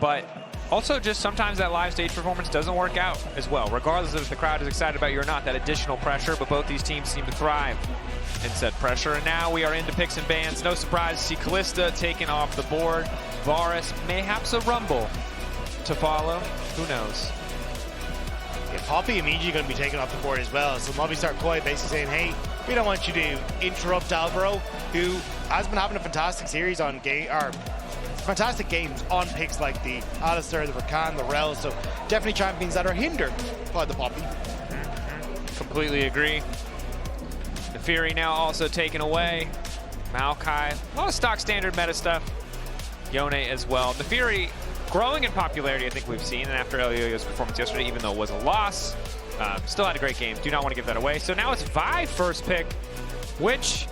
but also just sometimes that live stage performance doesn't work out as well, regardless of if the crowd is excited about you or not, that additional pressure, but both these teams seem to thrive in said pressure. And now we are into picks and bans. No surprise to see Kai'Sa taken off the board. Varus, mayhaps a rumble to follow. Who knows? Yeah, Poppy immediately going to be taken off the board as well. So Movistar KOI basically saying, hey, we don't want you to interrupt Alvaro, who has been having a fantastic series on fantastic games on picks like the Alistar, the Rakan, the Rell. So definitely champions that are hindered by the Poppy. Completely agree. The Fury now also taken away. Maokai, a lot of stock standard meta stuff. Yone as well. The Fury growing in popularity, I think we've seen, and after Elyoya's performance yesterday, even though it was a loss, still had a great game. Do not want to give that away. So now it's Vi first pick, which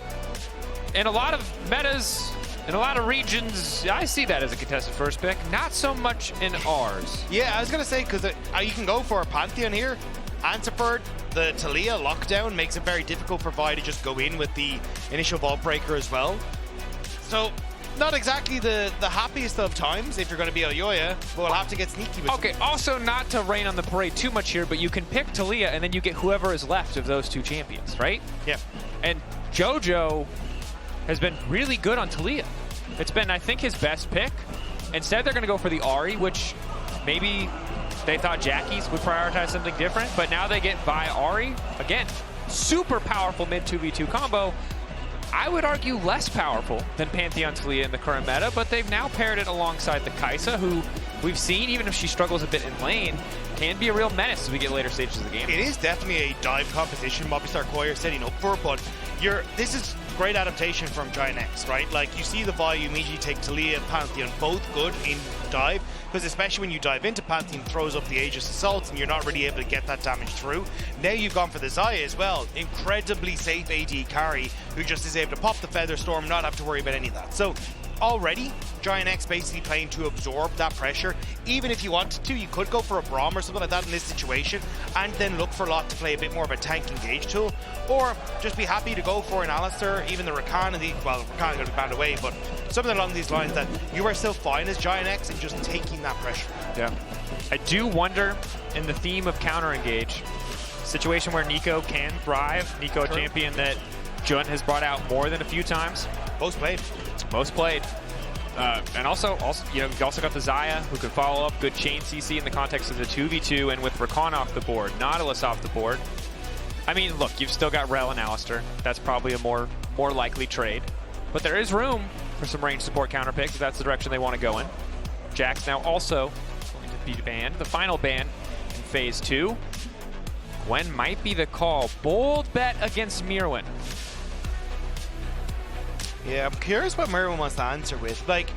in a lot of metas, in a lot of regions, I see that as a contested first pick. Not so much in ours. Yeah, I was going to say, because you can go for a Pantheon here. Answerford, the Taliyah lockdown makes it very difficult for Vi to just go in with the initial vault breaker as well. So not exactly the happiest of times if you're going to be Elyoya, but we'll have to get sneaky with Okay, also not to rain on the parade too much here, but you can pick Taliyah and then you get whoever is left of those two champions, right? Yeah. And Jojo has been really good on Taliyah. It's been, I think, his best pick. Instead, they're going to go for the Ahri, which maybe they thought Jackies would prioritize something different, but now they get Vi Ahri. Again, super powerful mid 2v2 combo. I would argue less powerful than Pantheon Taliyah in the current meta, but they've now paired it alongside the Kai'Sa, who we've seen, even if she struggles a bit in lane, can be a real menace as we get later stages of the game. It is definitely a dive composition Movistar KOI are setting up for, but this is great adaptation from GIANTX, right? Like, you see the Vi, you immediately take Taliyah and Pantheon, both good in dive, because especially when you dive into Pantheon, throws up the Aegis Assaults, and you're not really able to get that damage through. Now you've gone for the Xayah as well. Incredibly safe AD carry, who just is able to pop the Feather Storm, not have to worry about any of that. So already, GIANTX basically playing to absorb that pressure. Even if you wanted to, you could go for a Braum or something like that in this situation, and then look for Lot to play a bit more of a tank engage tool, or just be happy to go for an Alistar, even the Rakan, well, Rakan is going to be banned away, but something along these lines that you are still fine as GIANTX and just taking that pressure. Yeah. I do wonder, in the theme of counter-engage, situation where Nico can thrive. Nico, a champion that Jun has brought out more than a few times. Most played. Most played. And also, you know, you've also got the Xayah, who can follow up good chain CC in the context of the 2v2, and with Rakan off the board, Nautilus off the board. I mean, look, you've still got Rell and Alistar. That's probably a more likely trade. But there is room for some range support counter picks if that's the direction they want to go in. Jack's now also going to be banned. The final ban in phase 2. Gwen might be the call. Bold bet against Myrwn. Yeah, I'm curious what Myrwn wants to answer with. Like,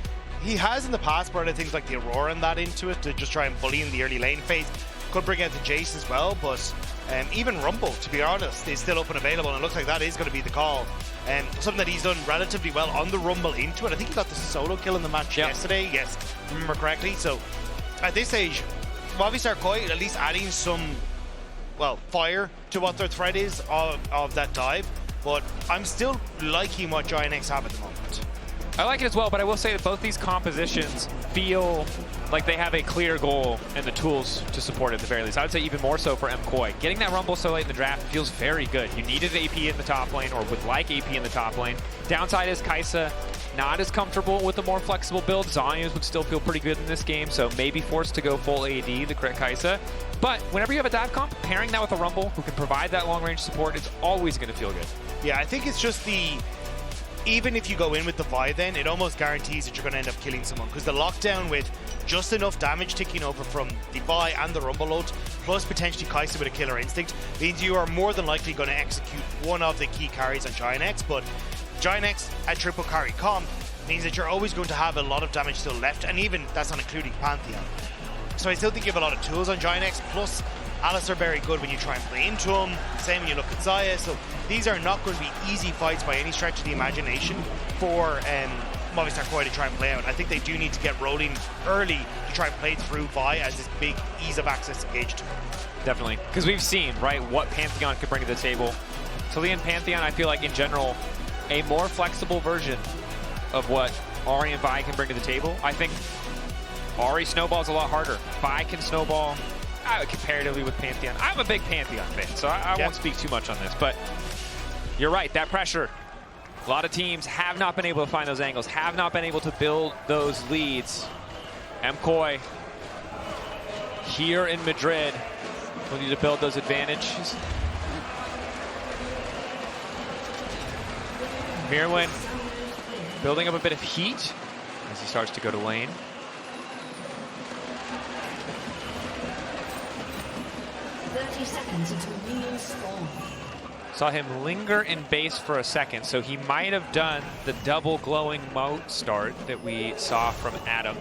he has in the past brought things like the Aurora and that into it to just try and bully in the early lane phase. Could bring out the Jace as well, but even Rumble, to be honest, is still open available, and it looks like that is going to be the call. Something that he's done relatively well on the Rumble into it. I think he got the solo kill in the match yesterday, yes, if I remember correctly. So at this stage, Movistar KOI at least adding some, well, fire to what their threat is of that dive. But I'm still liking what GIANTX have at the moment. I like it as well, but I will say that both these compositions feel like they have a clear goal and the tools to support it at the very least. I would say even more so for MKOI. Getting that Rumble so late in the draft feels very good. You needed AP in the top lane, or would like AP in the top lane. Downside is Kai'Sa not as comfortable with a more flexible build. Zhonya's would still feel pretty good in this game, so maybe forced to go full AD, the correct Kai'Sa. But whenever you have a dive comp, pairing that with a Rumble who can provide that long-range support is always going to feel good. Yeah, I think it's just even if you go in with the Vi, then it almost guarantees that you're going to end up killing someone, because the lockdown with just enough damage ticking over from the Vi and the Rumble loads, plus potentially Kai'Sa with a killer instinct, means you are more than likely going to execute one of the key carries on GIANTX. But GIANTX at triple carry comp means that you're always going to have a lot of damage still left, and even that's not including Pantheon. So I still think you have a lot of tools on GIANTX, plus Alistar very good when you try and play into him, same when you look at Xayah. So these are not going to be easy fights by any stretch of the imagination for Movistar KOI to try and play out. I think they do need to get rolling early to try and play through Vi as this big ease of access engage tool. Definitely, because we've seen, right, what Pantheon could bring to the table. Taliyah and Pantheon, I feel like in general, a more flexible version of what Ahri and Vi can bring to the table. I think Ahri snowballs a lot harder. Vi can snowball comparatively with Pantheon. I'm a big Pantheon fan, so I won't speak too much on this, but you're right, that pressure. A lot of teams have not been able to find those angles, have not been able to build those leads. MKOI here in Madrid will need to build those advantages. Myrwn building up a bit of heat as he starts to go to lane. Seconds until minions spawn. Saw him linger in base for a second, so he might have done the double glowing moat start that we saw from Adam.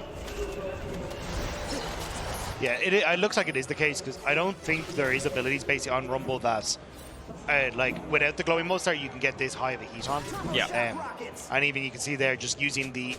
Yeah, it looks like it is the case, because I don't think there is abilities basically on Rumble that, like, without the glowing moat start, you can get this high of a heat on. Yeah. And even you can see there just using the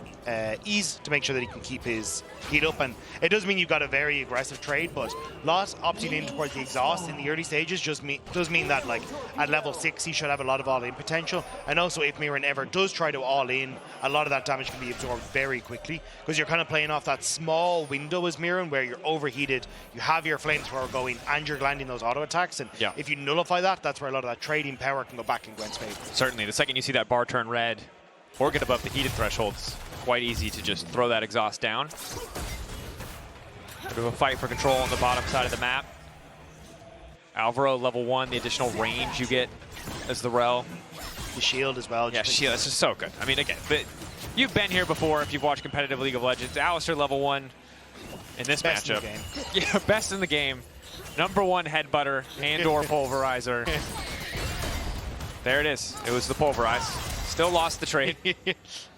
ease to make sure that he can keep his heat up. And it does mean you've got a very aggressive trade, but Lot opting in towards the exhaust in the early stages does mean that, like, at level 6 he should have a lot of all-in potential. And also if Myrwn ever does try to all-in, a lot of that damage can be absorbed very quickly, because you're kind of playing off that small window as Myrwn where you're overheated, you have your flamethrower going, and you're landing those auto attacks. And if you nullify that, that's where a lot of that trading power can go back in Gwen's favor. Certainly, the second you see that bar turn red or get above the heated threshold, it's quite easy to just throw that exhaust down. Bit of a fight for control on the bottom side of the map. Alvaro level 1, the additional range you get as the Rell. The shield as well. Yeah, shield, this is so good. I mean, again, but you've been here before if you've watched competitive League of Legends. Alistar level 1 in this matchup. In the game. Yeah, best in the game. #1 headbutter and/or pulverizer. There it is. It was the pulverize. Still lost the trade.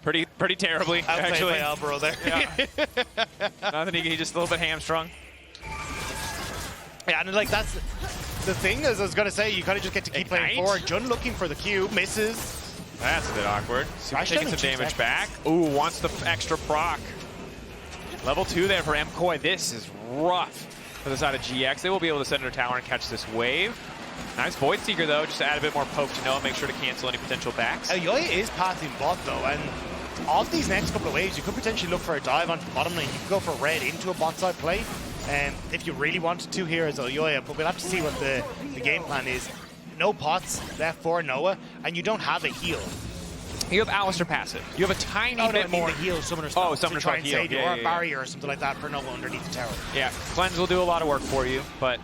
pretty terribly, actually. By Alvaro there. Yeah. Nothing. He just a little bit hamstrung. Yeah, and like that's the thing, as I was gonna say, you kind of just get to keep playing forward. Jun looking for the cube, misses. That's a bit awkward. Supa taking some damage back. Ooh, wants the extra proc. Level 2 there for MKOI. This is rough for the side of GX. They will be able to send her tower and catch this wave. Nice Void Seeker, though, just to add a bit more poke to Noah, make sure to cancel any potential backs. Elyoya is pathing bot, though, and of these next couple of waves, you could potentially look for a dive onto the bottom lane. You could go for red into a bot side play, if you really wanted to here as Elyoya, but we'll have to see what the game plan is. No pots left for Noah, and you don't have a heal. You have Alistar passive. You have a tiny bit more. The heal, Summoner's Spark. Oh, Summoner's Spark heal. Or a barrier or something like that for Noah underneath the tower. Yeah, Cleanse will do a lot of work for you, but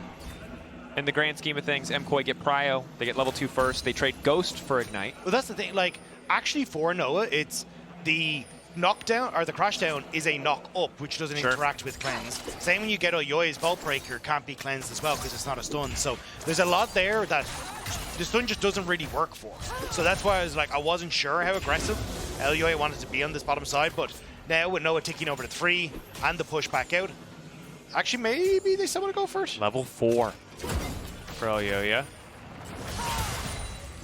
in the grand scheme of things, MKOI get Prio. They get level 2 first. They trade Ghost for Ignite. Well, that's the thing. Like, actually for Noah, it's the knockdown, or the crash down is a knock up, which doesn't interact with Cleanse. Same when you get Elyoya's Vault Breaker, can't be cleansed as well because it's not a stun. So there's a lot there that the stun just doesn't really work for. So that's why I was like, I wasn't sure how aggressive Elyoya wanted to be on this bottom side, but now with Noah ticking over to 3 and the push back out, actually maybe they still want to go first. Level 4 for Elyoya.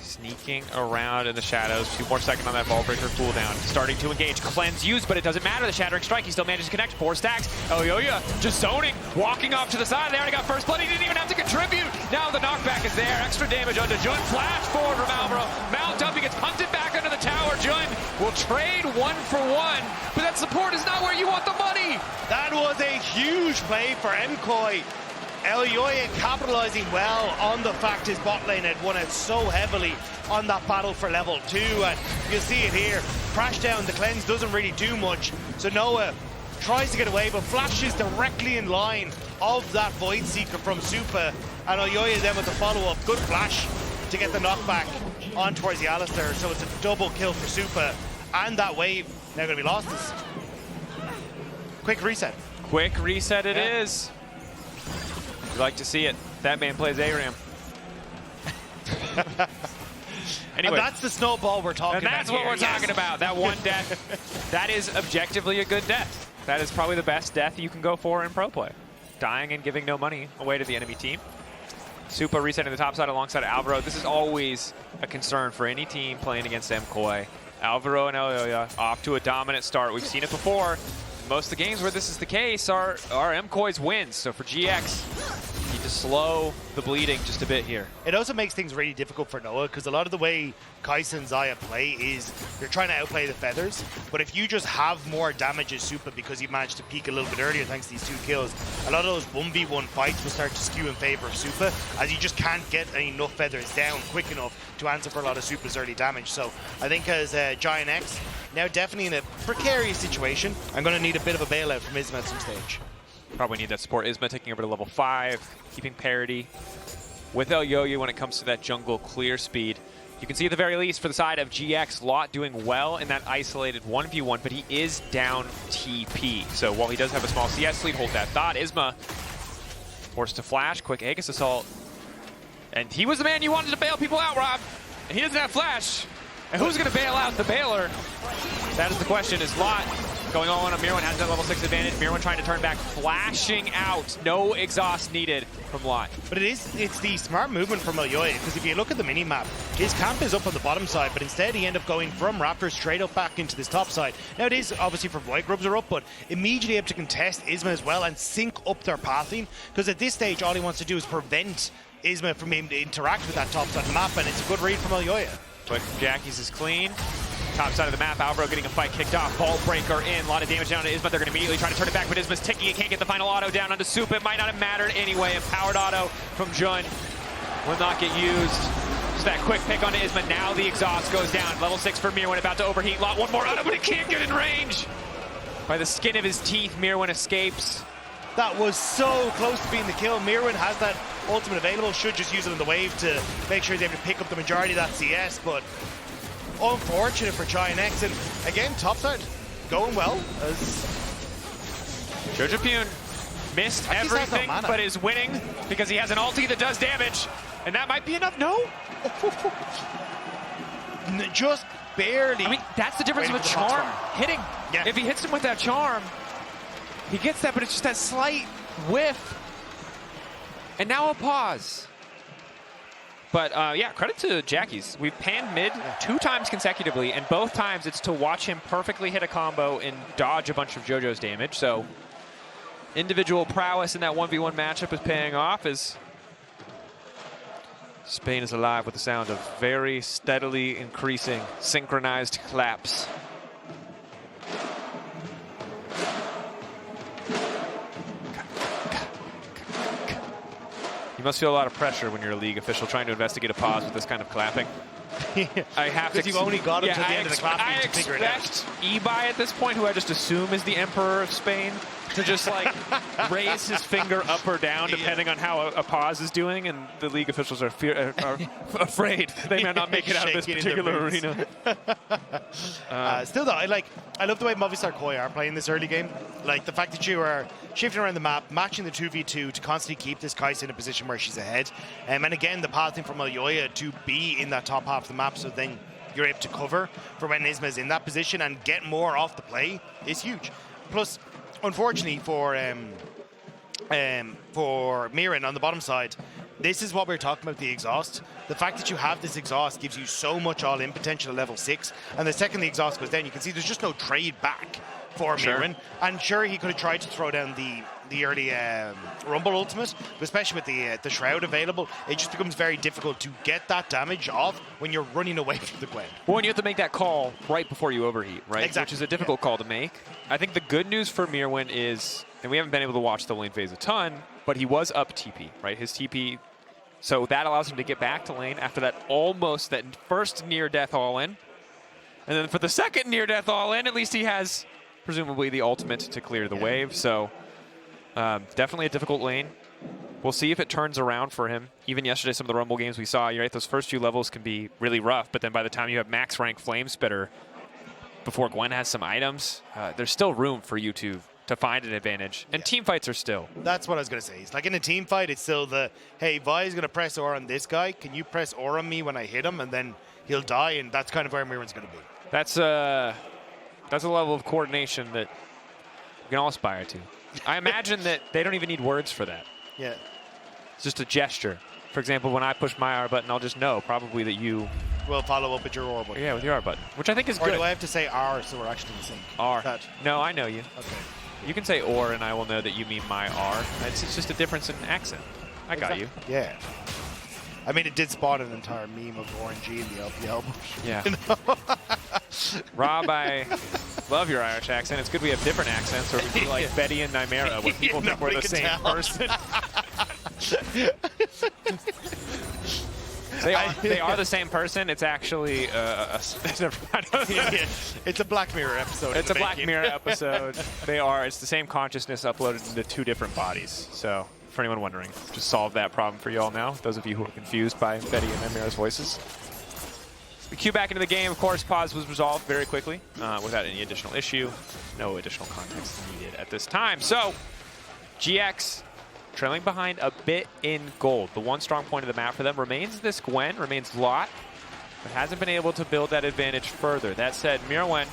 Sneaking around in the shadows. 2 more seconds on that Vault Breaker cooldown. Starting to engage. Cleanse used, but it doesn't matter. The Shattering Strike, he still manages to connect. 4 stacks. Elyoya just zoning, walking off to the side. They already got first blood. He didn't even have to contribute. Now the knockback is there. Extra damage onto Jun. Flash forward from Alvaro. Mount up. He gets punted back under the tower. Jun will trade 1 for 1, but that support is not where you want the money. That was a huge play for MKOI. Elyoya capitalizing well on the fact his bot lane had won it so heavily on that battle for level 2, and you see it here. Crash down, the cleanse doesn't really do much, so Noah tries to get away, but flashes directly in line of that Void Seeker from Supa, and Elyoya then with the follow-up. Good flash to get the knockback on towards the Alistar, so it's a double kill for Supa, and that wave now going to be lost. Quick reset. Quick reset it is. You like to see it. That man plays ARAM. Anyway, and that's the snowball we're talking about. And that's what we're talking about. That one death. That is objectively a good death. That is probably the best death you can go for in pro play. Dying and giving no money away to the enemy team. Supa resetting the top side alongside Alvaro. This is always a concern for any team playing against MKOI. Alvaro and Elyoya off to a dominant start. We've seen it before. Most of the games where this is the case are MKOI's wins. So for GX, Need to slow the bleeding just a bit here. It also makes things really difficult for Noah because a lot of the way Kai'Sa and Xayah play is you're trying to outplay the feathers, but if you just have more damage as Supa because you managed to peak a little bit earlier thanks to these 2 kills, a lot of those 1v1 fights will start to skew in favor of Supa as you just can't get enough feathers down quick enough to answer for a lot of Supa's early damage. So I think as GIANTX, now definitely in a precarious situation, I'm going to need a bit of a bailout from Isma at some stage. Probably need that support. Isma taking over to level 5, keeping parity with Elyoya when it comes to that jungle clear speed. You can see at the very least for the side of GX, Lot doing well in that isolated 1v1, but he is down TP. So while he does have a small CS lead, hold that thought. Isma forced to flash, quick Aegis assault. And he was the man you wanted to bail people out, Rob. And he doesn't have flash. And who's going to bail out the bailer? That is the question. Is Lot going all in on Myrwn, has that level 6 advantage. Myrwn trying to turn back, flashing out. No exhaust needed from Lot. But it's the smart movement from Elyoya, because if you look at the mini-map, his camp is up on the bottom side, but instead he ended up going from Raptors straight up back into this top side. Now it is obviously for Void Grubs are up, but immediately able to contest Isma as well and sync up their pathing, because at this stage all he wants to do is prevent Isma from being able to interact with that top side of the map, and it's a good read from Elyoya. Quick from Jackie's is clean. Top side of the map, Alvaro getting a fight kicked off. Ball breaker in, a lot of damage down to Isma. They're going to immediately try to turn it back, but Isma's ticking. He can't get the final auto down onto Supa. It might not have mattered anyway. Empowered auto from Jojopyun will not get used. Just that quick pick onto Isma. Now the exhaust goes down. Level 6 for Myrwn, about to overheat. Lot one more auto, but he can't get in range. By the skin of his teeth, Myrwn escapes. That was so close to being the kill. Myrwn has that ultimate available, should just use it in the wave to make sure he's able to pick up the majority of that CS, but unfortunate for GIANTX. And again, topside going well as Jojopyun missed everything, but is winning because he has an ulti that does damage, and that might be enough. No, just barely. I mean, that's the difference with charm hitting. Yeah. If he hits him with that charm, he gets that, but it's just that slight whiff. And now a pause. But yeah, credit to Jackie's. We've panned mid 2 times consecutively, and both times it's to watch him perfectly hit a combo and dodge a bunch of JoJo's damage. So individual prowess in that 1v1 matchup is paying off as Spain is alive with the sound of very steadily increasing synchronized claps. You must feel a lot of pressure when you're a league official trying to investigate a pause with this kind of clapping. I have to. Because you've only got him to the end of the clapping to figure it out. I expect Ebi at this point, who I just assume is the Emperor of Spain, to just like raise his finger up or down depending on how a pause is doing, and the league officials are afraid they may not make it out of this particular arena. Still though, I love the way Movistar KOI are playing this early game. Like the fact that you are shifting around the map, matching the 2v2 to constantly keep this Kai'Sa in a position where she's ahead. And again, the pathing from Elyoya to be in that top half of the map, so then you're able to cover for when Isma's in that position and get more off the play is huge. Plus, unfortunately for Myrwn on the bottom side, this is what we're talking about, the exhaust. The fact that you have this exhaust gives you so much all-in potential at level 6, and the second the exhaust goes down, you can see there's just no trade back for Myrwn. And sure, he could have tried to throw down the early Rumble ultimate, but especially with the Shroud available, it just becomes very difficult to get that damage off when you're running away from the Gwen. Well, and you have to make that call right before you overheat, right? Exactly. Which is a difficult call to make. I think the good news for Myrwn is, and we haven't been able to watch the lane phase a ton, but he was up TP, right? His TP, so that allows him to get back to lane after that first near-death all-in. And then for the second near-death all-in, at least he has presumably the ultimate to clear the wave. So definitely a difficult lane. We'll see if it turns around for him. Even yesterday, some of the Rumble games we saw, you're right, those first 2 levels can be really rough, but then by the time you have max rank Flame Spitter, before Gwen has some items, there's still room for you to find an advantage. And team fights are still. That's what I was going to say. It's like in a team fight, it's still the, hey, Vi's going to press aura on this guy. Can you press aura on me when I hit him? And then he'll die, and that's kind of where Myrwn's going to be. That's a level of coordination that we can all aspire to. I imagine that they don't even need words for that. Yeah. It's just a gesture. For example, when I push my R button, I'll just know probably that you will follow up with your R button. Yeah, with your R button, which I think is or good. Or do I have to say R so we're actually in sync? R. No, I know you. Okay. You can say or, and I will know that you mean my R. It's just a difference in accent. I got you. Yeah. I mean, it did spawn an entire meme of RNG in the LPL. Yeah. You know? Rob, I love your Irish accent. It's good we have different accents, or we do like Betty and Nymera, where people think we're the same person. They are the same person. It's actually it's a Black Mirror episode. It's a Black Mirror episode. It's the same consciousness uploaded into 2 different bodies. So, for anyone wondering, just solve that problem for you all now. Those of you who are confused by Betty and Nymera's voices. The cue back into the game, of course, pause was resolved very quickly without any additional issue. No additional context needed at this time. So, GX trailing behind a bit in gold. The one strong point of the map for them remains this Gwen, remains Lot, but hasn't been able to build that advantage further. That said, Myrwn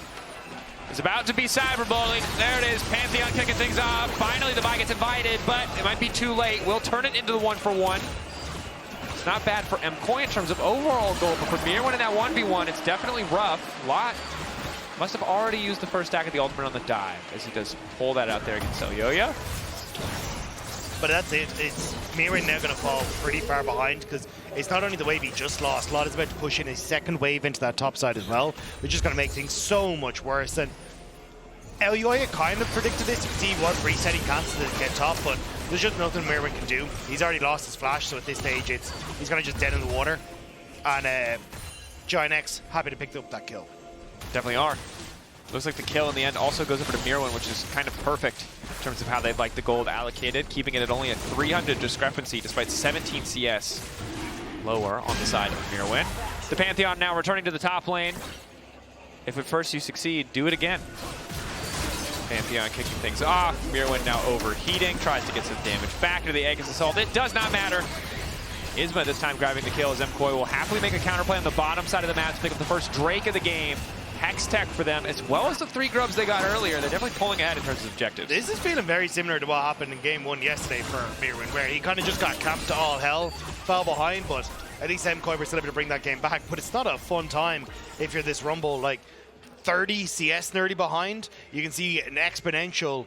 is about to be cyberbullied. There it is, Pantheon kicking things off. Finally, the buy gets invited, but it might be too late. We'll turn it into the 1-for-1. It's not bad for MKOI in terms of overall gold, but for Myrwn in that 1v1, it's definitely rough. Lot must have already used the first stack of the ultimate on the dive, as he does pull that out there against Elyoya. But that's it. It's Myrwn now going to fall pretty far behind, because it's not only the wave he just lost. Lot is about to push in a second wave into that top side as well, which is going to make things so much worse. And Elyoya kind of predicted this. You can see he was resetting chances to get top, but there's just nothing Myrwn can do. He's already lost his flash, so at this stage, he's going to just dead in the water. And GIANTX happy to pick up that kill. Definitely are. Looks like the kill in the end also goes over to Myrwn, which is kind of perfect in terms of how they'd like the gold allocated, keeping it at only a 300 discrepancy despite 17 CS lower on the side of Myrwn. The Pantheon now returning to the top lane. If at first you succeed, do it again. Pantheon kicking things off. Myrwn now overheating, tries to get some damage back into the Aegis Assault. It does not matter. Isma this time grabbing the kill as MKOI will happily make a counterplay on the bottom side of the map to pick up the first Drake of the game. Hex Tech for them, as well as the 3 grubs they got earlier. They're definitely pulling ahead in terms of objectives. This is feeling very similar to what happened in game 1 yesterday for Myrwn, where he kind of just got camped to all hell, fell behind, but at least MKOI were still able to bring that game back. But it's not a fun time if you're this Rumble, like 30 CS nerdy behind. You can see an exponential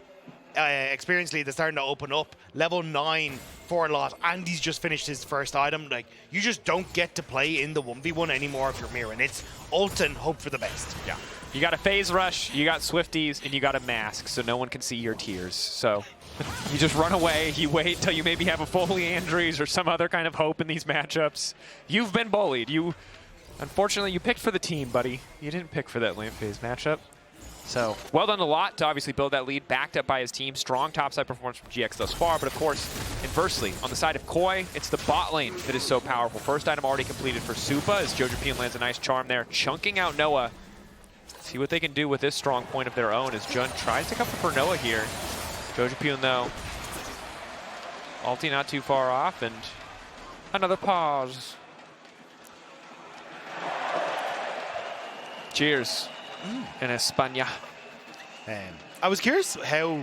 experience lead that's starting to open up. Level 9 for Lot, and he's just finished his first item. Like, you just don't get to play in the 1v1 anymore if you're Myrwn. It's ult and hope for the best. Yeah. You got a phase rush, you got Swifties, and you got a mask, so no one can see your tears. So you just run away, you wait until you maybe have a full Leandries or some other kind of hope in these matchups. You've been bullied. Unfortunately, you picked for the team, buddy. You didn't pick for that lane phase matchup. So, well done to Lot to obviously build that lead, backed up by his team. Strong topside performance from GX thus far, but of course, inversely, on the side of KOI, it's the bot lane that is so powerful. First item already completed for Supa as Jojopyun lands a nice charm there, chunking out Noah. See what they can do with this strong point of their own as Jun tries to cover for Noah here. Jojopyun, though, ulti not too far off, and another pause. Cheers. In España. I was curious how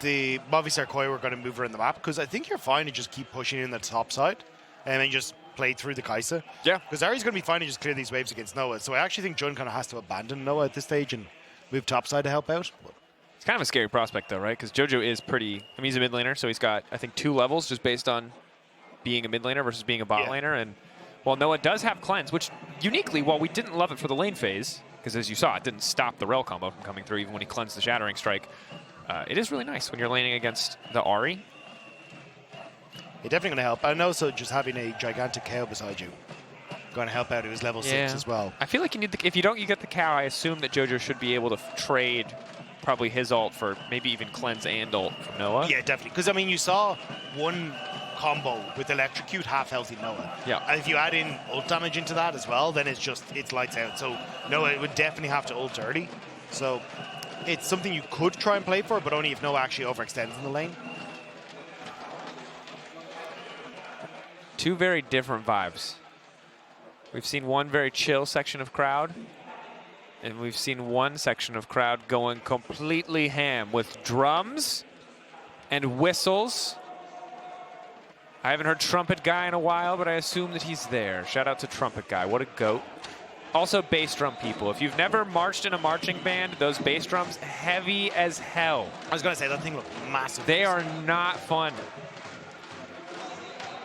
the Movistar KOI were going to move around the map, because I think you're fine to just keep pushing in the top side and then just play through the Kai'Sa. Yeah. Because Ahri's going to be fine to just clear these waves against Noah. So I actually think Jun kind of has to abandon Noah at this stage and move top side to help out. But it's kind of a scary prospect, though, right? Because Jojo is pretty... I mean, he's a mid laner, so he's got, I think, 2 levels just based on being a mid laner versus being a bot laner. And while Noah does have cleanse, which uniquely, while we didn't love it for the lane phase, because as you saw, it didn't stop the Rell combo from coming through even when he cleansed the Shattering Strike, it is really nice when you're laning against the Ahri. It's definitely going to help. And also just having a gigantic KO beside you going to help out. It was level 6 as well. I feel like you need if you don't, you get the cow. I assume that Jojo should be able to trade probably his ult for maybe even cleanse and ult from Noah. Yeah, definitely. Because, I mean, you saw one combo with electrocute half healthy Noah. Yeah. And if you add in ult damage into that as well, then it's lights out. So Noah would definitely have to ult early. So it's something you could try and play for, but only if Noah actually overextends in the lane. 2 very different vibes. We've seen one very chill section of crowd, and we've seen one section of crowd going completely ham with drums and whistles. I haven't heard Trumpet Guy in a while, but I assume that he's there. Shout out to Trumpet Guy. What a goat. Also, bass drum people. If you've never marched in a marching band, those bass drums, heavy as hell. I was going to say, that thing looked massive. They are not fun.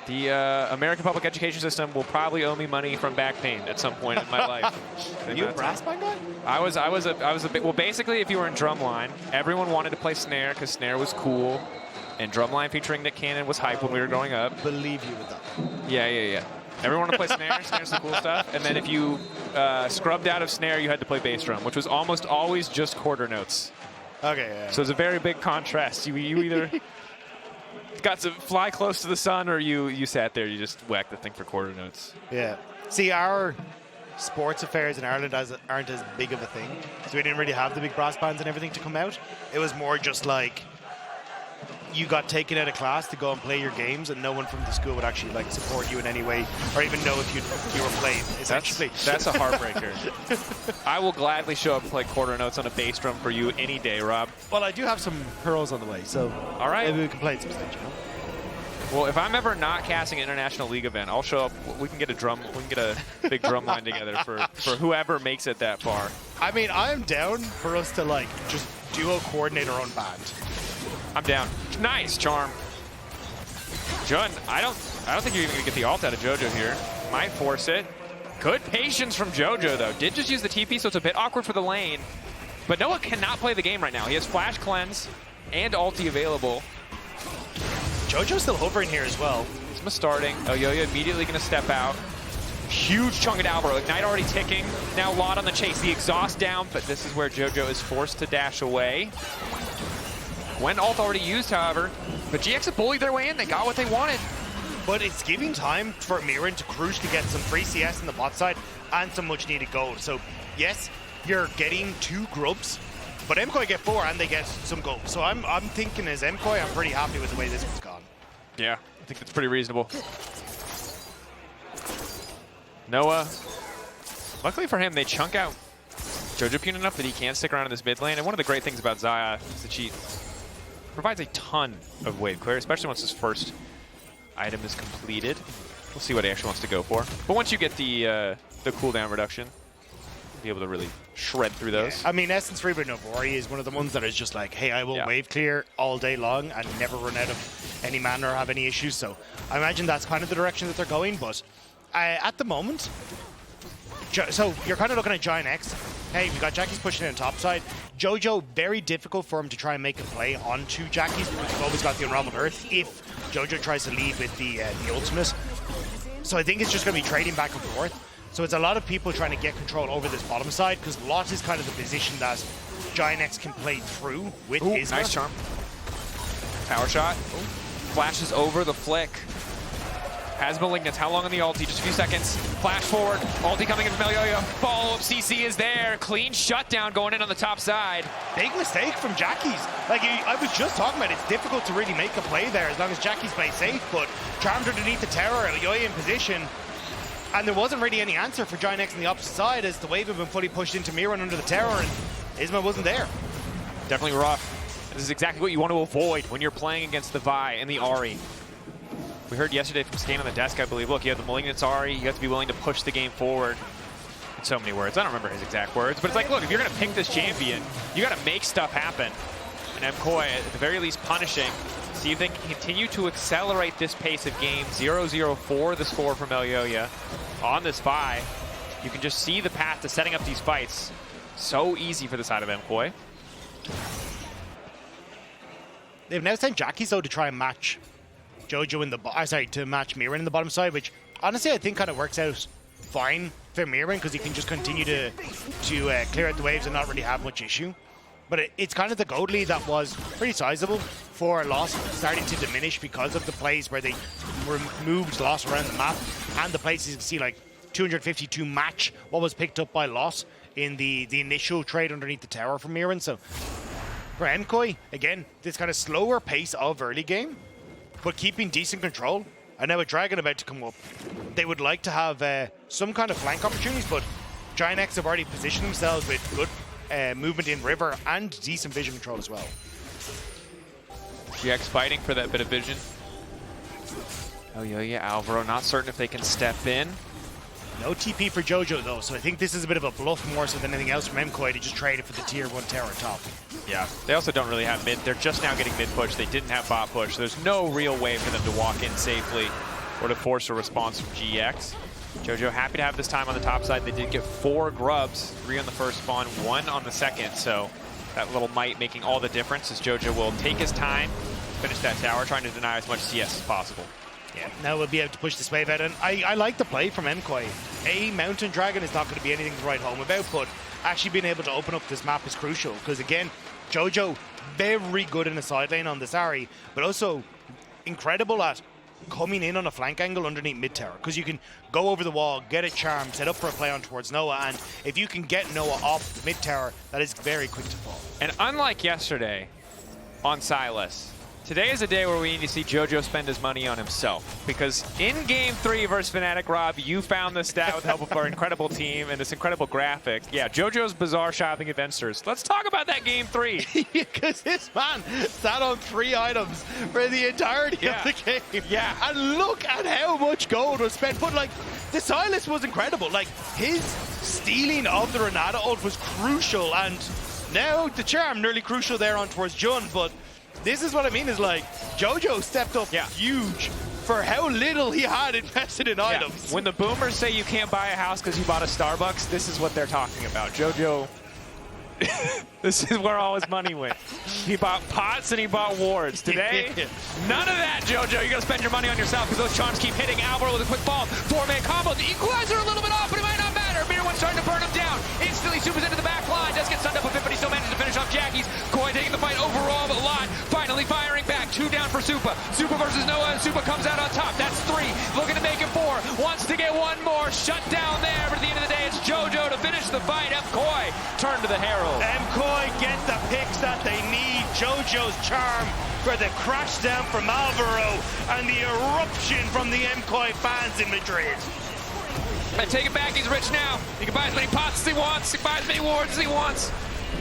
The American public education system will probably owe me money from back pain at some point in my life. Are you a brass band guy? I was a bit, well, basically, if you were in drumline, everyone wanted to play snare because snare was cool, and drumline featuring Nick Cannon was hype when we were growing up. Believe you with that. Yeah. Everyone wanted to play snare. Snare's the cool stuff. And then if you scrubbed out of snare, you had to play bass drum, which was almost always just quarter notes. Okay, yeah. So it's a very big contrast. You either got to fly close to the sun, or you sat there, you just whacked the thing for quarter notes. Yeah. See, our sports affairs in Ireland aren't as big of a thing, so we didn't really have the big brass bands and everything to come out. It was more just like you got taken out of class to go and play your games, and no one from the school would actually like support you in any way, or even know if you were playing. Essentially, that's a heartbreaker. I will gladly show up and play quarter notes on a bass drum for you any day, Rob. Well, I do have some pearls on the way, so all right, maybe we can play some stage. You know? Well, if I'm ever not casting an international league event, I'll show up. We can get a drum. We can get a big drum line together for whoever makes it that far. I mean, I'm down for us to like just duo coordinate our own band. I'm down. Nice charm. Jun, I don't think you're even gonna get the ult out of Jojo here. Might force it. Good patience from Jojo though. Did just use the TP, so it's a bit awkward for the lane. But Noah cannot play the game right now. He has flash cleanse and ulti available. Jojo's still hovering here as well. Isma starting. Elyoya immediately gonna step out. Huge chunk at Alvaro. Ignite already ticking. Now Lot on the chase. The exhaust down, but this is where Jojo is forced to dash away. Gwen ult already used, however, but GX have bullied their way in. They got what they wanted. But it's giving time for Myrwn to cruise to get some free CS in the bot side and some much needed gold. So yes, you're getting 2 grubs, but MKOI get 4 and they get some gold. So I'm thinking as MKOI, I'm pretty happy with the way this one's gone. Yeah, I think that's pretty reasonable. Noah, luckily for him, they chunk out Jojopyun enough that he can stick around in this mid lane. And one of the great things about Xayah is that she provides a ton of wave clear, especially once his first item is completed. We'll see what he actually wants to go for. But once you get the cooldown reduction, you'll be able to really shred through those. Yeah. I mean, Essence Reaper Novori is one of the ones that is just like, hey, I will wave clear all day long and never run out of any mana or have any issues. So I imagine that's kind of the direction that they're going. But at the moment, so you're kind of looking at GIANTX. Hey, we got Jackie's pushing in top side. Jojo, very difficult for him to try and make a play onto Jackie's because you've always got the Unraveled Earth if Jojo tries to lead with the ultimate. So I think it's just going to be trading back and forth. So it's a lot of people trying to get control over this bottom side because Lot is kind of the position that GIANTX can play through with Isma. Nice charm. Power shot. Flashes over the flick. Has Malignance. How long on the ulti? Just a few seconds. Flash forward. Ulti coming in from Elyoya. Follow-up CC is there. Clean shutdown going in on the top side. Big mistake from Jackie's. Like, I was just talking about, it's difficult to really make a play there as long as Jackie's plays safe, but charmed underneath the tower, Elyoya in position. And there wasn't really any answer for GIANTX on the opposite side as the wave had been fully pushed into Myrwn under the tower and Isma wasn't there. Definitely rough. This is exactly what you want to avoid when you're playing against the Vi and the Ahri. We heard yesterday from Stan on the desk, I believe, look, you have the Malignance Ahri, you have to be willing to push the game forward. In so many words. I don't remember his exact words, but it's like, look, if you're going to pick this champion, you got to make stuff happen. And MKOI, at the very least, punishing. See if they can continue to accelerate this pace of game. 0-0-4, the score from Elyoya on this Vi. You can just see the path to setting up these fights. So easy for the side of MKOI. They've now sent Jackie's though to try and match Jojo in the to match Myrwn in the bottom side, which honestly I think kind of works out fine for Myrwn because he can just continue to clear out the waves and not really have much issue. But it's kind of the gold lead that was pretty sizable for Lost starting to diminish because of the plays where they moved Lost around the map and the places you can see like 252 match what was picked up by Lost in the initial trade underneath the tower from Myrwn. So for MKOI, again, this kind of slower pace of early game, but keeping decent control. And now with Dragon about to come up, they would like to have some kind of flank opportunities, but GIANTX have already positioned themselves with good movement in river and decent vision control as well. GX fighting for that bit of vision. Oh yeah, Alvaro not certain if they can step in. No TP for Jojo though, so I think this is a bit of a bluff more so than anything else from MKOI to just trade it for the tier 1 tower top. Yeah, they also don't really have mid. They're just now getting mid push. They didn't have bot push. There's no real way for them to walk in safely. would have forced a response from GX. Jojo happy to have this time on the top side. They did get 4 grubs, 3 on the first spawn, 1 on the second. So that little might making all the difference as Jojo will take his time, finish that tower, trying to deny as much CS as possible. Yeah, now we'll be able to push this wave out, and I like the play from MKOI. A Mountain Dragon is not going to be anything to write home about, but actually being able to open up this map is crucial, because again, Jojo, very good in the side lane on this Ahri, but also incredible at coming in on a flank angle underneath mid tower, because you can go over the wall, get a charm, set up for a play on towards Noah, and if you can get Noah off the mid tower, that is very quick to fall. And unlike yesterday on Silas, today is a day where we need to see Jojo spend his money on himself, because in Game 3 versus Fnatic, Rob, you found this stat with the help of our incredible team and this incredible graphic. Yeah, Jojo's bizarre shopping adventures. Let's talk about that Game 3. Because this man sat on 3 items for the entirety of the game. Yeah. And look at how much gold was spent. But like, the Silas was incredible. Like, his stealing of the Renata ult was crucial, and now the charm nearly crucial there on towards Jun, but this is what I mean, is like, Jojo stepped up huge for how little he had invested in items. When the boomers say you can't buy a house because you bought a Starbucks, this is what they're talking about. Jojo, this is where all his money went. He bought pots and he bought wards. Today, none of that, Jojo. You gotta spend your money on yourself, because those charms keep hitting. Alvaro with a quick ball. 4-man combo. The equalizer a little bit off, but it might not matter. Myrwn starting to burn him down. Instantly Supa's into the back line. Does get stunned up with it, but he still manages to finish off Jackie's. KOI taking the fight overall, but Lot finally firing back. 2 down for Supa. Supa versus Noah, and Supa comes out on top. That's 3. Looking to make it 4. Wants to get 1 more. Shut down there, but at the end of the day, it's Jojo to finish the fight. MKOI turn to the Herald. MKOI get the picks that they need. Jojo's charm for the crash down from Alvaro, and the eruption from the MKOI fans in Madrid. And take it back, he's rich now. He can buy as many pots as he wants, he can buy as many wards as he wants.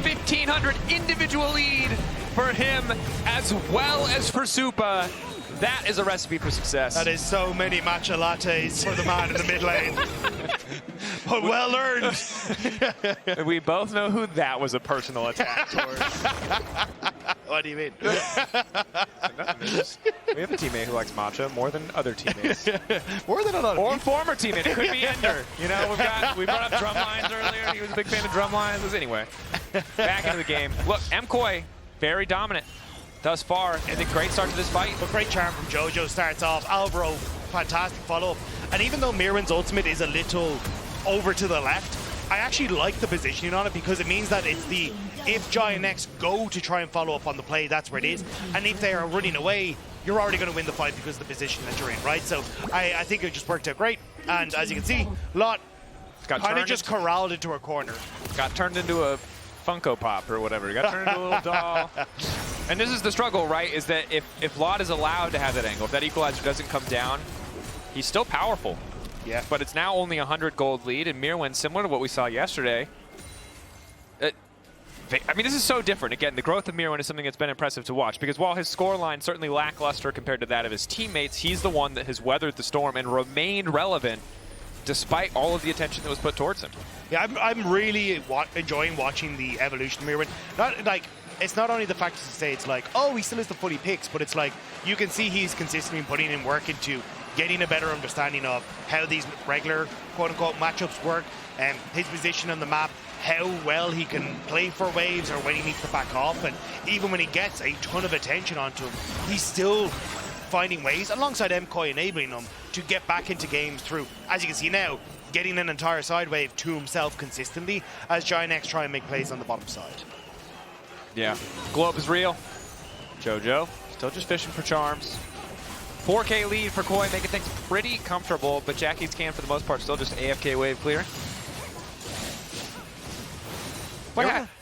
1,500 individual lead for him, as well as for Supa. That is a recipe for success. That is so many matcha lattes for the man in the mid lane. But well earned. We both know who that was a personal attack towards. What do you mean? We have a teammate who likes matcha more than other teammates. More than another. Or former teammate. It could be Ender. You know, we brought up drum lines earlier. He was a big fan of drum lines. Anyway, back into the game. Look, MKOI, very dominant thus far, and a great start to this fight. But great charm from Jojo starts off. Alvaro, fantastic follow-up. And even though Myrwn's ultimate is a little over to the left, I actually like the positioning on it, because it means that it's the, if GIANTX go to try and follow up on the play, that's where it is. And if they are running away, you're already going to win the fight because of the position that you're in, right? So I think it just worked out great. And as you can see, Lot kind of just corralled into a corner. Got turned into a Funko Pop or whatever. Got turned into a little doll. And this is the struggle, right? Is that if Lot is allowed to have that angle, if that equalizer doesn't come down, he's still powerful. Yeah. But it's now only 100 gold lead, and Myrwn, similar to what we saw yesterday. I mean, this is so different. Again, the growth of Myrwn is something that's been impressive to watch, because while his scoreline certainly lackluster compared to that of his teammates, he's the one that has weathered the storm and remained relevant despite all of the attention that was put towards him. Yeah, I'm really enjoying watching the evolution of Myrwn. Not like, it's not only the fact to say it's like, oh, he still has the fully picks, but it's like, you can see he's consistently putting in work into getting a better understanding of how these regular quote-unquote matchups work, and his position on the map, how well he can play for waves or when he needs to back off. And even when he gets a ton of attention onto him, he's still finding ways, alongside MKOI enabling him, to get back into games through, as you can see now, getting an entire side wave to himself consistently as GIANTX try and make plays on the bottom side. Yeah, Globe is real. Jojo still just fishing for charms. 4K lead for KOI, making things pretty comfortable, but Jackie's can, for the most part, still just AFK wave clear.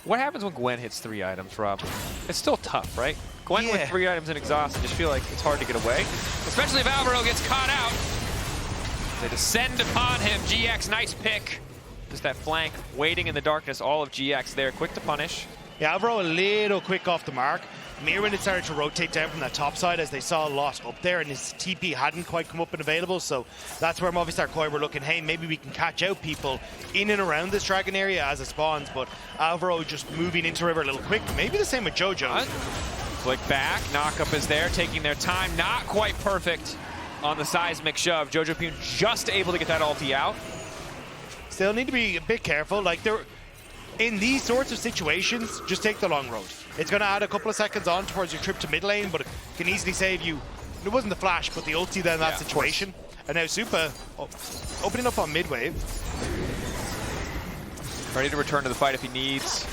What happens when Gwen hits 3 items, Rob? It's still tough, right? Gwen with 3 items and exhaust, I just feel like it's hard to get away. Especially if Alvaro gets caught out. They descend upon him. GX, nice pick. Just that flank, waiting in the darkness, all of GX there, quick to punish. Yeah, Alvaro a little quick off the mark. Myrwn had started to rotate down from that top side as they saw a lot up there, and his TP hadn't quite come up and available, so that's where Movistar KOI were looking, hey, maybe we can catch out people in and around this dragon area as it spawns, but Alvaro just moving into river a little quick. Maybe the same with Jojo. Flick back, knockup is there, taking their time, not quite perfect. on the seismic shove. Jojopyun just able to get that ulti out. Still need to be a bit careful. Like, in these sorts of situations, just take the long road. It's going to add a couple of seconds on towards your trip to mid lane, but it can easily save you. It wasn't the flash, but the ulti then in that situation. And now Supa opening up on mid wave. Ready to return to the fight if he needs.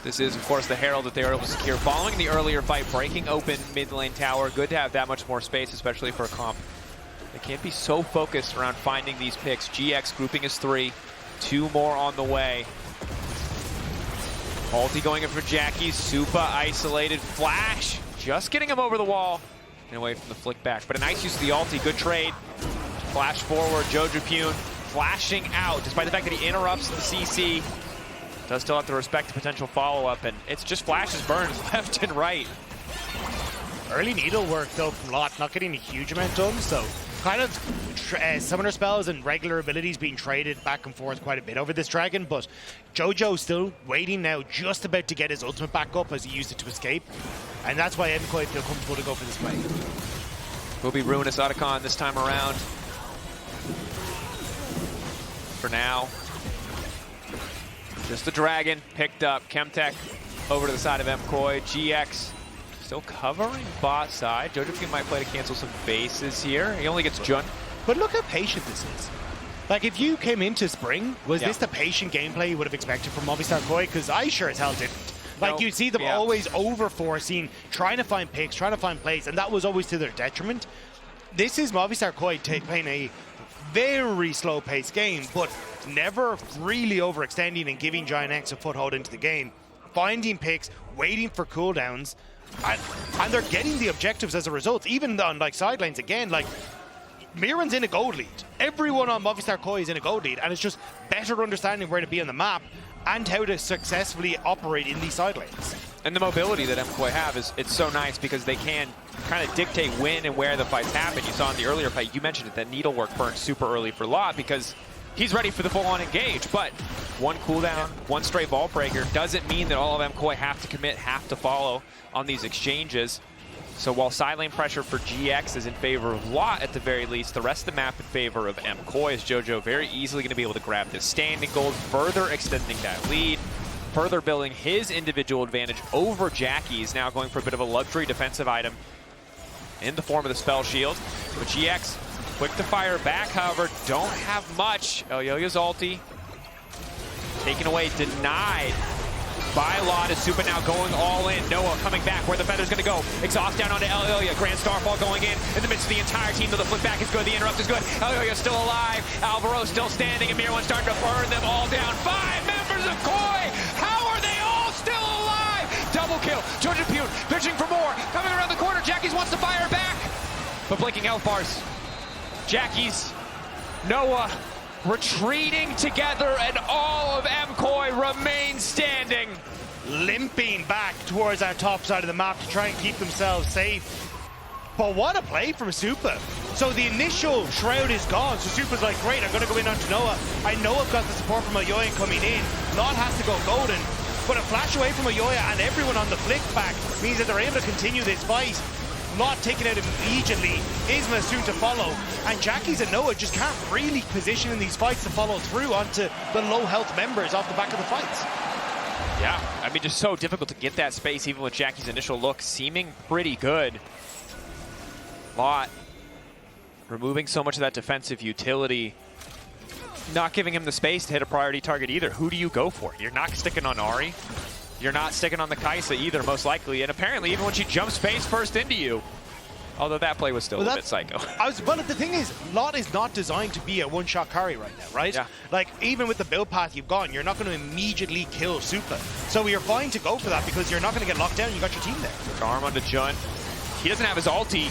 This is, of course, the Herald that they were able to secure following the earlier fight, breaking open mid lane tower. Good to have that much more space, especially for a comp. They can't be so focused around finding these picks. GX grouping is 3, 2 more on the way. Ulti going in for Jackie. Supa isolated. Flash just getting him over the wall and away from the flick back. But a nice use of the ulti. Good trade. Flash forward. Jojopyun flashing out despite the fact that he interrupts the CC. Does still have to respect the potential follow-up, and it's just flashes, burns left and right. Early needle work though from Lot, not getting a huge amount done, so kind of summoner spells and regular abilities being traded back and forth quite a bit over this dragon, but Jojo still waiting now, just about to get his ultimate back up as he used it to escape, and that's why MKOI feel comfortable to go for this play. Will be Ruinous Otacon this time around. For now, just the dragon picked up. Chemtech over to the side of MKOI. GX still covering bot side. Jojopyun might play to cancel some bases here. He only gets Jun. But look how patient this is. Like, if you came into Spring, was this the patient gameplay you would have expected from Movistar KOI? Because I sure as hell didn't. Like, you see them always over-forcing, trying to find picks, trying to find plays, and that was always to their detriment. This is Movistar KOI playing a very slow-paced game, but never really overextending and giving GIANTX a foothold into the game. Finding picks, waiting for cooldowns, and they're getting the objectives as a result. Even on like side lanes again, like Myrwn's in a gold lead. Everyone on Movistar KOI is in a gold lead, and it's just better understanding where to be on the map and how to successfully operate in these side lanes. And the mobility that MKOI have is it's so nice because they can kind of dictate when and where the fights happen. You saw in the earlier fight, you mentioned it, that needlework burned super early for Lot because he's ready for the full-on engage. But one cooldown, one straight vault breaker doesn't mean that all of MKOI have to commit, have to follow on these exchanges. So while side lane pressure for GX is in favor of Lot at the very least, the rest of the map in favor of MKOI is Jojo very easily going to be able to grab this standing gold, further extending that lead, further building his individual advantage over Jackie's, now going for a bit of a luxury defensive item in the form of the spell shield. But GX, quick to fire back, however, don't have much. Elyoya's ulti taken away, denied by Lot as Supa now going all in. Noah coming back where the feather's going to go. Exhaust down onto Elyoya. Grand Starfall going in the midst of the entire team. Though the flip back is good, the interrupt is good. Elyoya still alive. Alvaro still standing, and Myrwn starting to burn them all down. 5 members of KOI. How are they all still alive? Double kill. Jojopyun pitching for more. Coming around the corner. Jackie's wants to fire back, but blinking health bars. Jackie's, Noah retreating together, and all of MKOI remain standing. Limping back towards our top side of the map to try and keep themselves safe. But what a play from Supa. So the initial shroud is gone, so Supa's like, great, I'm going to go in onto Noah. I know I've got the support from Elyoya coming in. Lot has to go golden, but a flash away from Elyoya and everyone on the flick back means that they're able to continue this fight. Lot taken out immediately, Isma soon to follow, and Jackie's and Noah just can't really position in these fights to follow through onto the low health members off the back of the fights. Yeah, I mean, just so difficult to get that space even with Jackie's initial look seeming pretty good. Lot removing so much of that defensive utility, not giving him the space to hit a priority target either. Who do you go for? You're not sticking on Ahri. You're not sticking on the Kai'Sa either, most likely. And apparently, even when she jumps face first into you, although that play was still a bit psycho. But the thing is, Lot is not designed to be a one-shot carry right now, right? Yeah. Like, even with the build path you've gone, you're not going to immediately kill Supa. So you're fine to go for that because you're not going to get locked down. You got your team there. Charm onto Jun. He doesn't have his ulti.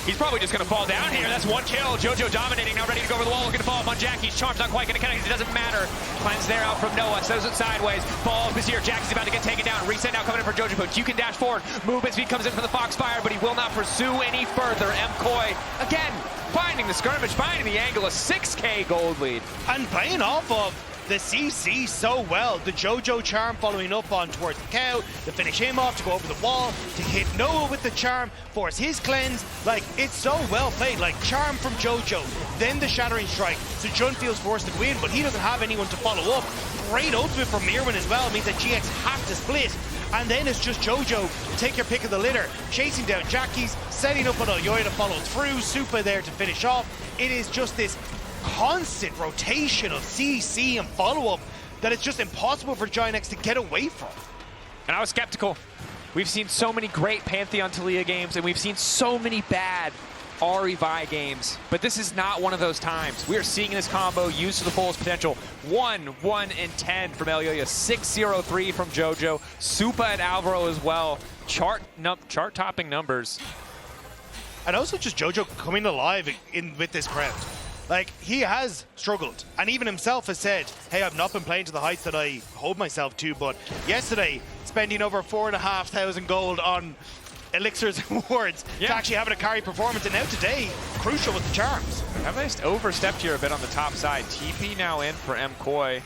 He's probably just going to fall down here. That's one kill. Jojo dominating, now ready to go over the wall, looking to follow up on Jackie's. Charm's not quite going to connect. It doesn't matter. Cleanse there out from Noah. Throws it sideways. Follow up is here. Jackie's about to get taken down. Reset now coming in for Jojopyun. You can dash forward. Movement speed comes in from the Foxfire, but he will not pursue any further. MKOI, again, finding the skirmish, finding the angle. A 6K gold lead. And playing off of the CC so well. The Jojo charm following up on towards the cow to finish him off, to go over the wall, to hit Noah with the charm, force his cleanse. Like, it's so well played. Like, charm from Jojo, then the shattering strike. So Jun feels forced to win, but he doesn't have anyone to follow up. Great ultimate from Myrwn as well, means that GX have to split. And then it's just Jojo, take your pick of the litter, chasing down Jackies, setting up on Elyoya to follow through, Supa there to finish off. It is just this constant rotation of CC and follow-up that it's just impossible for GIANTX to get away from. And I was skeptical. We've seen so many great Pantheon Taliyah games, and we've seen so many bad Ahri Vi games, but this is not one of those times. We are seeing this combo used to the fullest potential. 1-1-10 from Elyoya, 6-0-3 from Jojo, Supa and Alvaro as well. Chart-topping numbers. And also just Jojo coming alive with this crowd. Like, he has struggled, and even himself has said, hey, I've not been playing to the heights that I hold myself to, but yesterday, spending over 4,500 gold on elixirs and wards to actually having a carry performance, and now today, crucial with the charms. Have they overstepped here a bit on the top side? TP now in for MKOI.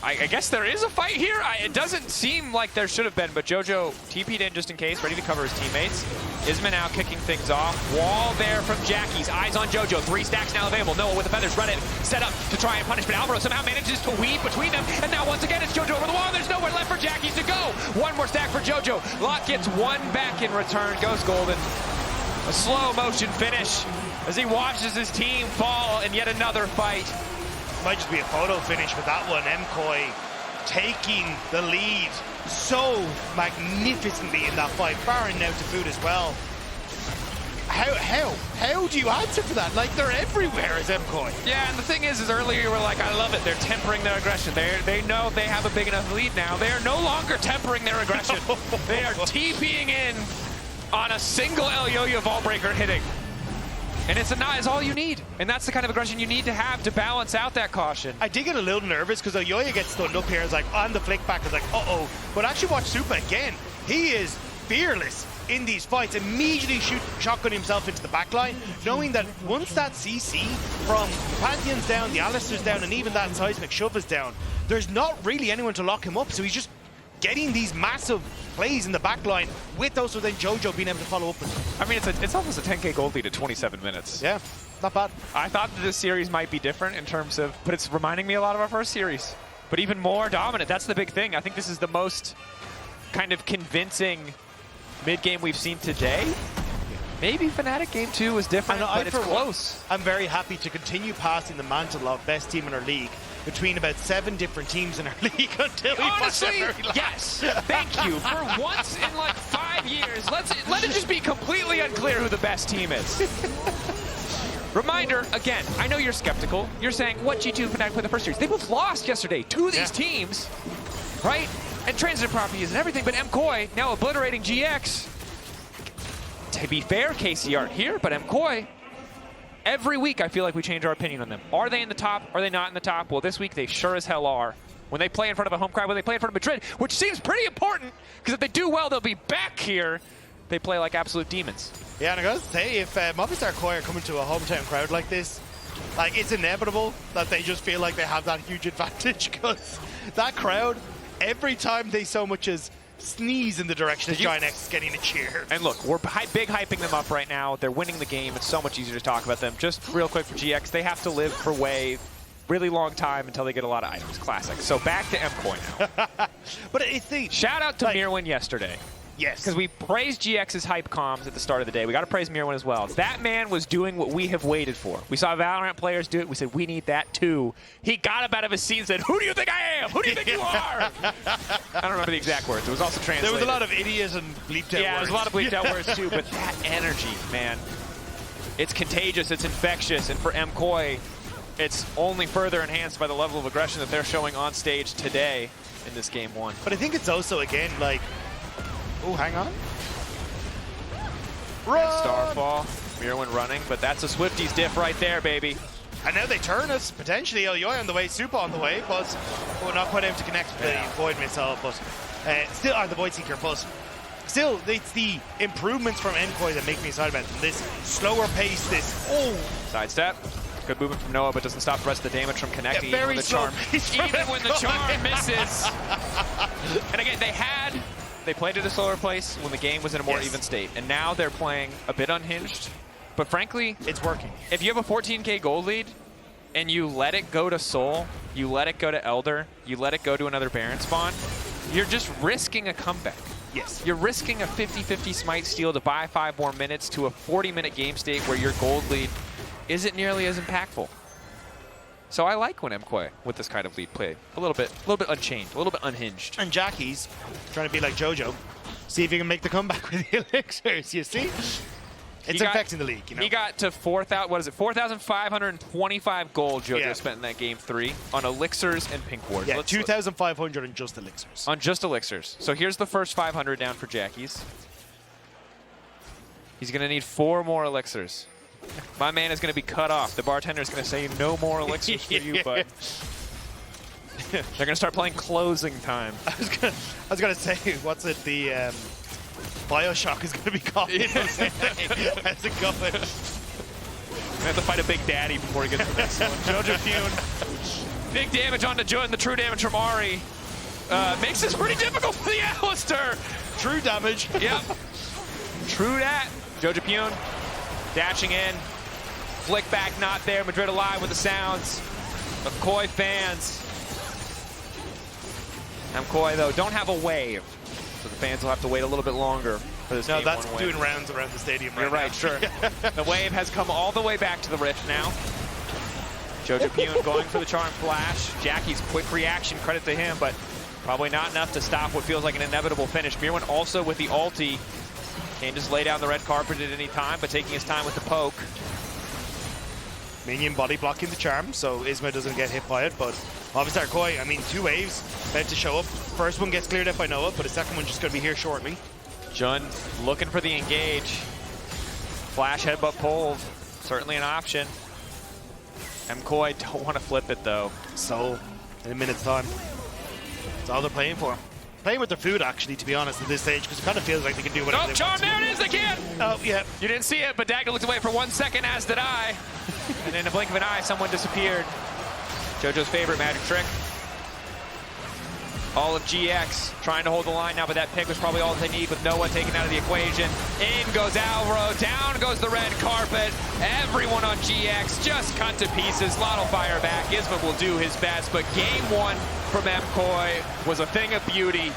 I guess there is a fight here. It doesn't seem like there should have been, but Jojo TP'd in just in case, ready to cover his teammates. Isma now kicking things off. Wall there from Jackies. Eyes on Jojo. 3 stacks now available. Noah with the feathers. Reddit set up to try and punish, but Alvaro somehow manages to weave between them. And now once again, it's Jojo over the wall. There's nowhere left for Jackies to go. One more stack for Jojo. Lot gets one back in return. Goes golden. A slow motion finish as he watches his team fall in yet another fight. Might just be a photo finish with that one. MKOI taking the lead so magnificently in that fight. Baron now to boot as well. How do you answer for that? Like, they're everywhere as MKOI. Yeah, and the thing is earlier you were like, I love it. They're tempering their aggression. They know they have a big enough lead now. They are no longer tempering their aggression. They are TPing in on a single Elyoya vault breaker hitting. And it's all you need. And that's the kind of aggression you need to have to balance out that caution. I did get a little nervous because Elyoya gets stunned up here. It's like, on the flick back, it's like, uh-oh. But actually watch Supa again. He is fearless in these fights. Immediately shotgun himself into the backline, knowing that once that CC from the Pantheon's down, the Alistar's down, and even that seismic shove is down, there's not really anyone to lock him up. So he's just getting these massive plays in the backline with also then Jojo being able to follow up with him. I mean, it's almost a 10k gold lead at 27 minutes. Yeah, not bad. I thought that this series might be different in terms of, but it's reminding me a lot of our first series. But even more dominant, that's the big thing. I think this is the most kind of convincing mid-game we've seen today. Maybe Fnatic game 2 was different, but it's close. I'm very happy to continue passing the mantle of best team in our league between about 7 different teams in our league until we honestly, yes. Thank you. For once in like 5 years, let it just be completely unclear who the best team is. Reminder, again, I know you're skeptical. You're saying, what G2 and Fnatic played the first series? They both lost yesterday to these teams, right? And transitive properties and everything, but MKOI now obliterating GX. To be fair, KC aren't here, but MKOI, every week I feel like we change our opinion on them. Are they in the top? Are they not in the top? Well, this week they sure as hell are. When they play in front of a home crowd, when they play in front of Madrid, which seems pretty important, because if they do well, they'll be back here. They play like absolute demons. Yeah, and I gotta say, if Movistar KOI are coming to a hometown crowd like this, like, it's inevitable that they just feel like they have that huge advantage, because that crowd, every time they so much as sneeze in the direction of GIANTX getting a cheer. And look, we're big hyping them up right now. They're winning the game. It's so much easier to talk about them. Just real quick for GX, they have to live for really long time until they get a lot of items. Classic. So back to MKOI now. But it's the shout out to Myrwn yesterday. Yes. Because we praised GX's hype comms at the start of the day. We got to praise Myrwn as well. That man was doing what we have waited for. We saw Valorant players do it. We said, we need that too. He got up out of his seat and said, who do you think I am? Who do you think you are? I don't remember the exact words. It was also translated. There was a lot of idiots and bleeped out words. Yeah, there was a lot of bleeped out words too, but that energy, man. It's contagious, it's infectious, and for MKOI, it's only further enhanced by the level of aggression that they're showing on stage today in this game 1. But I think it's also, again, like, oh, hang on. Starfall, Myrwn running, but that's a Swifties diff right there, baby. And now they turn us, potentially Elyoya on the way, Supa on the way, but not quite able to connect with the Void Missile, but still, the Void Seeker, but still, it's the improvements from MKOI that make me excited about them. This slower pace, this, sidestep. Good movement from Noah, but doesn't stop the rest of the damage from connecting. Yeah, very even slow when the pace charm, from even when the charm misses. And again, they played at a slower pace when the game was in a more even state, and now they're playing a bit unhinged. But frankly, it's working. If you have a 14K gold lead and you let it go to Soul, you let it go to Elder, you let it go to another Baron spawn, you're just risking a comeback. Yes. You're risking a 50-50 smite steal to buy 5 more minutes to a 40-minute game state where your gold lead isn't nearly as impactful. So I like when MKOI with this kind of lead play. A little bit unchained, a little bit unhinged. And Jackie's trying to be like Jojo. See if he can make the comeback with the elixirs, you see? It's affecting the league, you know? He got to 4,525 gold Jojo spent in that game 3 on elixirs and pink wards. Yeah, 2,500 on just elixirs. On just elixirs. So here's the first 500 down for Jackie's. He's going to need 4 more elixirs. My man is going to be cut off. The bartender is going to say no more elixirs for you, bud. They're going to start playing closing time. I was going to say, what's it, the Bioshock is going to be called. How's it going? We have to fight a Big Daddy before he gets to the next one. Jojopyun. Big damage onto Jojopyun, the true damage from Ahri. Makes this pretty difficult for the Alistar. True damage. Yep. True that. Jojopyun dashing in. Flick back not there. Madrid alive with the sounds of KOI fans. MKOI, though, don't have a wave. So the fans will have to wait a little bit longer for this game. No, that's doing rounds around the stadium You're right, now. sure. The wave has come all the way back to the Rift now. Jojopyun going for the Charm Flash. Jackie's quick reaction, credit to him, but probably not enough to stop what feels like an inevitable finish. Myrwn also with the ulti. Can't just lay down the red carpet at any time, but taking his time with the poke. Minion body blocking the charm, so Isma doesn't get hit by it, but Movistar KOI, I mean, 2 waves meant to show up. First one gets cleared up by Noah, but the second one's just going to be here shortly. Jun looking for the engage. Flash headbutt pulled, certainly an option. MKOI don't want to flip it though. So, in a minute's time, that's all they're playing for. Playing with their food, actually, to be honest, at this stage, because it kind of feels like they can do whatever they Charm, want. there it is, they can! Oh, yeah. You didn't see it, but Dagda looked away for 1 second, as did I. And in a blink of an eye, someone disappeared. Jojo's favorite magic trick. All of GX trying to hold the line now, but that pick was probably all they need with Noah taken out of the equation. In goes Alvaro, down goes the red carpet. Everyone on GX just cut to pieces. Lotto fire back. Isma will do his best, but game 1 from MKOI was a thing of beauty.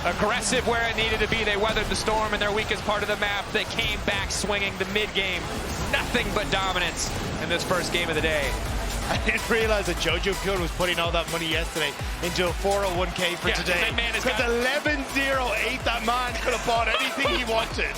Aggressive where it needed to be. They weathered the storm in their weakest part of the map. They came back swinging the mid-game. Nothing but dominance in this first game of the day. I didn't realize that Jojopyun was putting all that money yesterday into a 401k for today. Because 11-0-8, that man could have bought anything he wanted.